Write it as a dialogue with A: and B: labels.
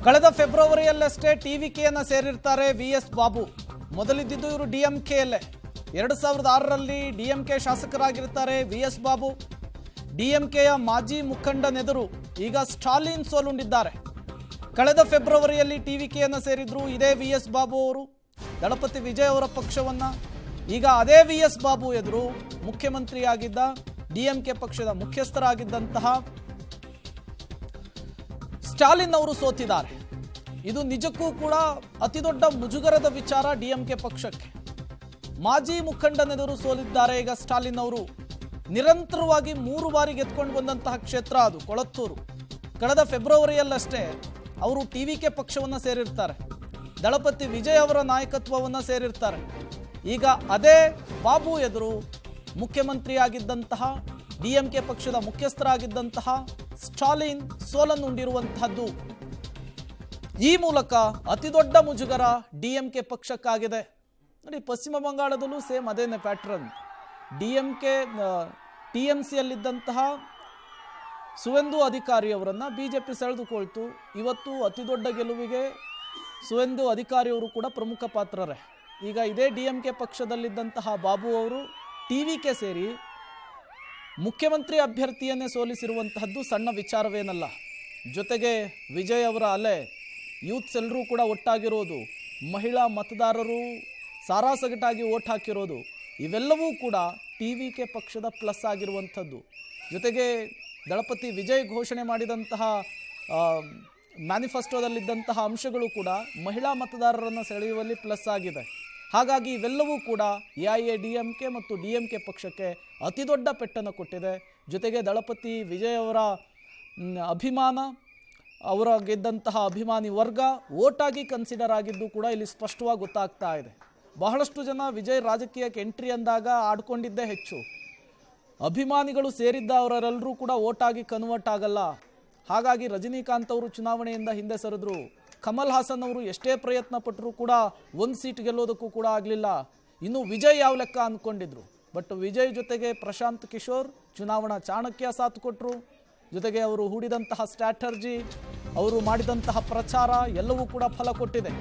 A: ಕಳೆದ ಫೆಬ್ರವರಿಯಲ್ಲಷ್ಟೇ ಟಿವಿಕೆಯನ್ನು ಸೇರಿರ್ತಾರೆ ವಿಎಸ್ ಬಾಬು. ಮೊದಲಿದ್ದಿದ್ದು ಇವರು ಡಿಎಂಕೆಯಲ್ಲೇ. 2006ರಲ್ಲಿ DMK ಶಾಸಕರಾಗಿರ್ತಾರೆ VS Babu. ಡಿಎಂಕೆಯ ಮಾಜಿ ಮುಖಂಡನೆದುರು ಈಗ ಸ್ಟಾಲಿನ್ ಸೋಲುಂಡಿದ್ದಾರೆ. ಕಳೆದ ಫೆಬ್ರವರಿಯಲ್ಲಿ ಟಿವಿಕೆಯನ್ನು ಸೇರಿದ್ರು ಇದೇ ವಿಎಸ್ ಬಾಬು ಅವರು, ದಳಪತಿ ವಿಜಯ್ ಅವರ ಪಕ್ಷವನ್ನ. ಈಗ ಅದೇ ವಿಎಸ್ ಬಾಬು ಎದುರು ಮುಖ್ಯಮಂತ್ರಿಯಾಗಿದ್ದ ಡಿಎಂಕೆ ಪಕ್ಷದ ಮುಖ್ಯಸ್ಥರಾಗಿದ್ದಂತಹ ಸ್ಟಾಲಿನ್ ಅವರು ಸೋತಿದ್ದಾರೆ. ಇದು ನಿಜಕ್ಕೂ ಕೂಡ ಅತಿದೊಡ್ಡ ಮುಜುಗರದ ವಿಚಾರ ಡಿಎಂಕೆ ಪಕ್ಷಕ್ಕೆ. ಮಾಜಿ ಮುಖಂಡನೆದುರು ಸೋಲಿದ್ದಾರೆ ಈಗ ಸ್ಟಾಲಿನ್ ಅವರು. ನಿರಂತರವಾಗಿ 3 ಬಾರಿ ಗೆದ್ಕೊಂಡು ಬಂದಂತಹ ಕ್ಷೇತ್ರ ಅದು ಕೊಳತ್ತೂರು. ಕಳೆದ ಫೆಬ್ರವರಿಯಲ್ಲಷ್ಟೇ ಅವರು ಟಿವಿಕೆ ಪಕ್ಷವನ್ನು ಸೇರಿರ್ತಾರೆ, ದಳಪತಿ ವಿಜಯ್ ಅವರ ನಾಯಕತ್ವವನ್ನು ಸೇರಿರ್ತಾರೆ. ಈಗ ಅದೇ ಬಾಬು ಎದುರು ಮುಖ್ಯಮಂತ್ರಿಯಾಗಿದ್ದಂತಹ ಡಿಎಂಕೆ ಪಕ್ಷದ ಮುಖ್ಯಸ್ಥರಾಗಿದ್ದಂತಹ ಸ್ಟಾಲಿನ್ ಸೋಲನ್ನುಂಡಿರುವಂತಹದ್ದು. ಈ ಮೂಲಕ ಅತಿದೊಡ್ಡ ಮುಜುಗರ ಡಿಎಂಕೆ ಪಕ್ಷಕ್ಕಾಗಿದೆ. ನೋಡಿ, ಪಶ್ಚಿಮ ಬಂಗಾಳದಲ್ಲೂ ಸೇಮ್ ಅದೇನೆ ಪ್ಯಾಟ್ರನ್. ಡಿಎಂಕೆ ಟಿಎಂಸಿಯಲ್ಲಿದ್ದಂತಹ ಸುವೇಂದು ಅಧಿಕಾರಿ ಅವರನ್ನು ಬಿಜೆಪಿ ಸೆಳೆದುಕೊಳ್ತು. ಇವತ್ತು ಅತಿದೊಡ್ಡ ಗೆಲುವಿಗೆ ಸುವೇಂದು ಅಧಿಕಾರಿ ಅವರು ಕೂಡ ಪ್ರಮುಖ ಪಾತ್ರರೇ. ಈಗ ಇದೇ ಡಿಎಂಕೆ ಪಕ್ಷದಲ್ಲಿದ್ದಂತಹ ಬಾಬು ಅವರು ಟಿವಿಕೆ ಸೇರಿ ಮುಖ್ಯಮಂತ್ರಿ ಅಭ್ಯರ್ಥಿಯನ್ನೇ ಸೋಲಿಸಿರುವಂತಹದ್ದು ಸಣ್ಣ ವಿಚಾರವೇನಲ್ಲ. ಜೊತೆಗೆ ವಿಜಯ್ ಅವರ ಅಲೆ, ಯೂತ್ಸ್ ಎಲ್ಲರೂ ಕೂಡ ಒಟ್ಟಾಗಿರೋದು, ಮಹಿಳಾ ಮತದಾರರು ಸಾರಾಸಗಟಾಗಿ ಓಟ್ ಹಾಕಿರೋದು, ಇವೆಲ್ಲವೂ ಕೂಡ ಟಿವಿಕೆ ಪಕ್ಷದ ಪ್ಲಸ್ ಆಗಿರುವಂಥದ್ದು. ಜೊತೆಗೆ ದಳಪತಿ ವಿಜಯ್ ಘೋಷಣೆ ಮಾಡಿದಂತಹ ಮ್ಯಾನಿಫೆಸ್ಟೋದಲ್ಲಿದ್ದಂತಹ ಅಂಶಗಳು ಕೂಡ ಮಹಿಳಾ ಮತದಾರರನ್ನು ಸೆಳೆಯುವಲ್ಲಿ ಪ್ಲಸ್ ಆಗಿದೆ. ಹಾಗಾಗಿ ಇವೆಲ್ಲವೂ ಕೂಡ ಎಐಎಡಿಎಂಕೆ ಮತ್ತು ಡಿಎಂಕೆ ಪಕ್ಷಕ್ಕೆ ಅತಿದೊಡ್ಡ ಪೆಟ್ಟನ್ನು ಕೊಟ್ಟಿದೆ. ಜೊತೆಗೆ ದಳಪತಿ ವಿಜಯ್ ಅವರ ಅಭಿಮಾನ, ಅವರ ಗೆದ್ದಂತಹ ಅಭಿಮಾನಿ ವರ್ಗ ಓಟಾಗಿ ಕನ್ಸಿಡರ್ ಆಗಿದ್ದು ಕೂಡ ಇಲ್ಲಿ ಸ್ಪಷ್ಟವಾಗಿ ಗೊತ್ತಾಗ್ತಾ ಇದೆ. ಬಹಳಷ್ಟು ಜನ ವಿಜಯ್ ರಾಜಕೀಯಕ್ಕೆ ಎಂಟ್ರಿ ಅಂದಾಗ ಆಡ್ಕೊಂಡಿದ್ದೇ ಹೆಚ್ಚು. ಅಭಿಮಾನಿಗಳು ಸೇರಿದ್ದ ಅವರೆಲ್ಲರೂ ಕೂಡ ಓಟಾಗಿ ಕನ್ವರ್ಟ್ ಆಗಲ್ಲ. ಹಾಗಾಗಿ ರಜನಿಕಾಂತ್ ಅವರು ಚುನಾವಣೆಯಿಂದ ಹಿಂದೆ ಸರಿದ್ರು. ಕಮಲ್ ಹಾಸನ್ ಅವರು ಎಷ್ಟೇ ಪ್ರಯತ್ನ ಪಟ್ಟರೂ ಕೂಡ 1 ಸೀಟ್ ಗೆಲ್ಲೋದಕ್ಕೂ ಕೂಡ ಆಗಲಿಲ್ಲ. ಇನ್ನು ವಿಜಯ್ ಯಾವ ಲೆಕ್ಕ ಅಂದ್ಕೊಂಡಿದ್ರು. ಬಟ್ ವಿಜಯ್ ಜೊತೆಗೆ ಪ್ರಶಾಂತ್ ಕಿಶೋರ್ ಚುನಾವಣಾ ಚಾಣಕ್ಯ ಸಾಥ್ ಕೊಟ್ಟರು. ಜೊತೆಗೆ ಅವರು ಹೂಡಿದಂತಹ ಸ್ಟ್ರಾಟರ್ಜಿ, ಅವರು ಮಾಡಿದಂತಹ ಪ್ರಚಾರ ಎಲ್ಲವೂ ಕೂಡ ಫಲ ಕೊಟ್ಟಿದೆ.